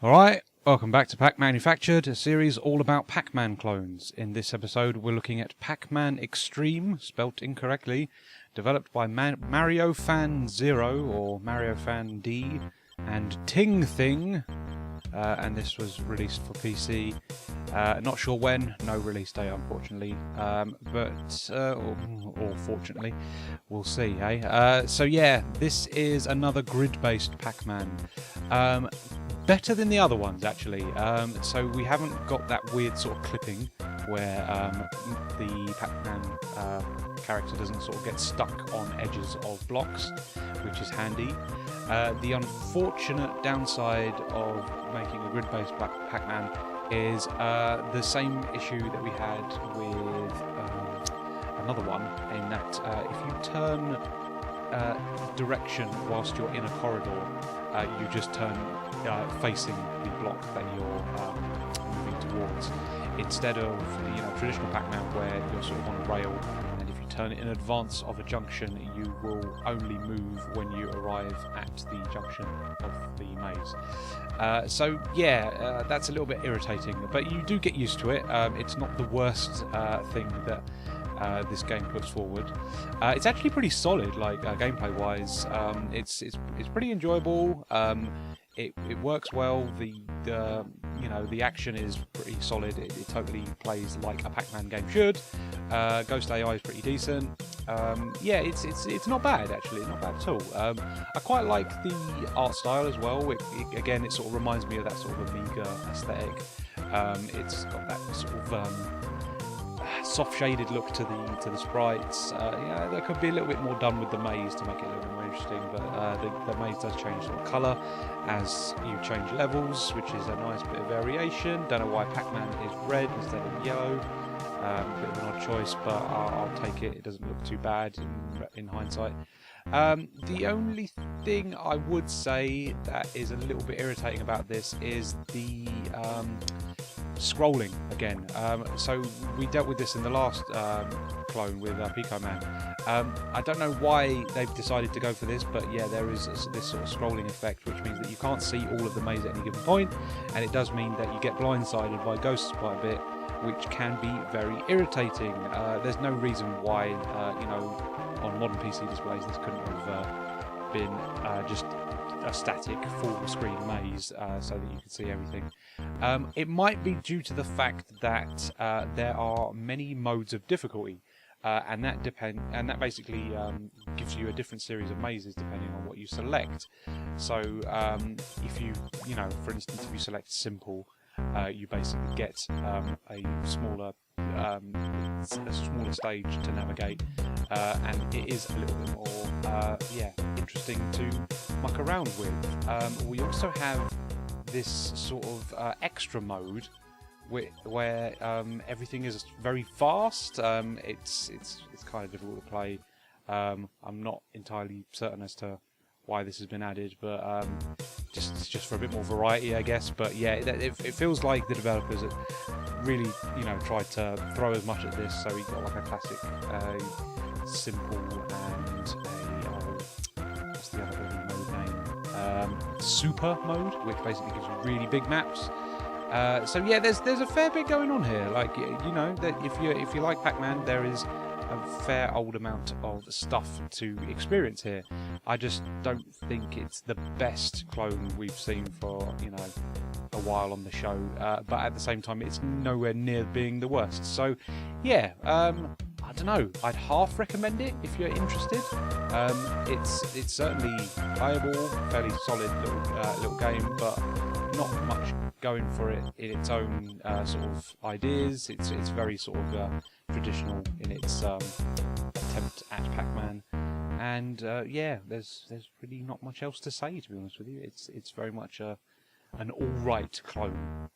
Alright, welcome back to Pac-Manufactured, a series all about Pac-Man clones. In this episode we're looking at Pac-Man Extreem, spelt incorrectly, developed by Mariofan0 or Mariofan and Ting-Thing, and this was released for PC. Not sure when, no release date unfortunately, or fortunately, we'll see, hey? So yeah, this is another grid-based Pac-Man. Better than the other ones, actually. So we haven't got that weird sort of clipping where the Pac-Man character doesn't sort of get stuck on edges of blocks, which is handy. The unfortunate downside of making a grid-based Pac-Man is the same issue that we had with another one, in that if you turn direction whilst you're in a corridor, you just turn facing the block that you're moving towards, instead of traditional Pac-Man where you're sort of on a rail, and if you turn it in advance of a junction you will only move when you arrive at the junction of the maze. So yeah, that's a little bit irritating, but you do get used to it. It's not the worst thing that this game puts forward. It's actually pretty solid, like gameplay wise. It's pretty enjoyable. It works well. The action is pretty solid. It totally plays like a Pac-Man game should. Ghost AI is pretty decent. Yeah, it's not bad actually, not bad at all. I quite like the art style as well. Again, it sort of reminds me of that sort of Amiga aesthetic. It's got that sort of soft shaded look to the sprites. Yeah, there could be a little bit more done with the maze to make it a little bit more interesting, but the maze does change sort of colour as you change levels, which is a nice bit of variation. Don't know why Pac-Man is red instead of yellow. A bit of an odd choice, but I'll take it. It doesn't look too bad in hindsight. The only thing I would say that is a little bit irritating about this is the scrolling again. So we dealt with this in the last clone with PacMan. I don't know why they've decided to go for this, but yeah, there is this sort of scrolling effect, which means that you can't see all of the maze at any given point, and it does mean that you get blindsided by ghosts quite a bit, which can be very irritating. There's no reason why, on modern PC displays this couldn't have been just a static full screen maze so that you can see everything. It might be due to the fact that there are many modes of difficulty, and that basically gives you a different series of mazes depending on what you select. So if you for instance, if you select simple, you basically get a smaller stage to navigate, and it is a little bit more interesting to muck around with. We also have this sort of extra mode where everything is very fast. It's kind of difficult to play. I'm not entirely certain as to why this has been added, but just for a bit more variety, I guess. But yeah, it feels like the developers have really tried to throw as much at this, so we got like a classic simple and what's the other mode name, super mode, which basically gives you really big maps. So yeah, there's a fair bit going on here. Like that if you like Pac-Man, there is a fair old amount of stuff to experience here. I just don't think it's the best clone we've seen for a while on the show, but at the same time it's nowhere near being the worst. So yeah, I don't know, I'd half recommend it if you're interested. It's certainly playable, fairly solid little game, but not much going for it in its own sort of ideas. It's very sort of traditional in its attempt at Pac-Man, and yeah, there's really not much else to say, to be honest with you. It's very much an all-right clone.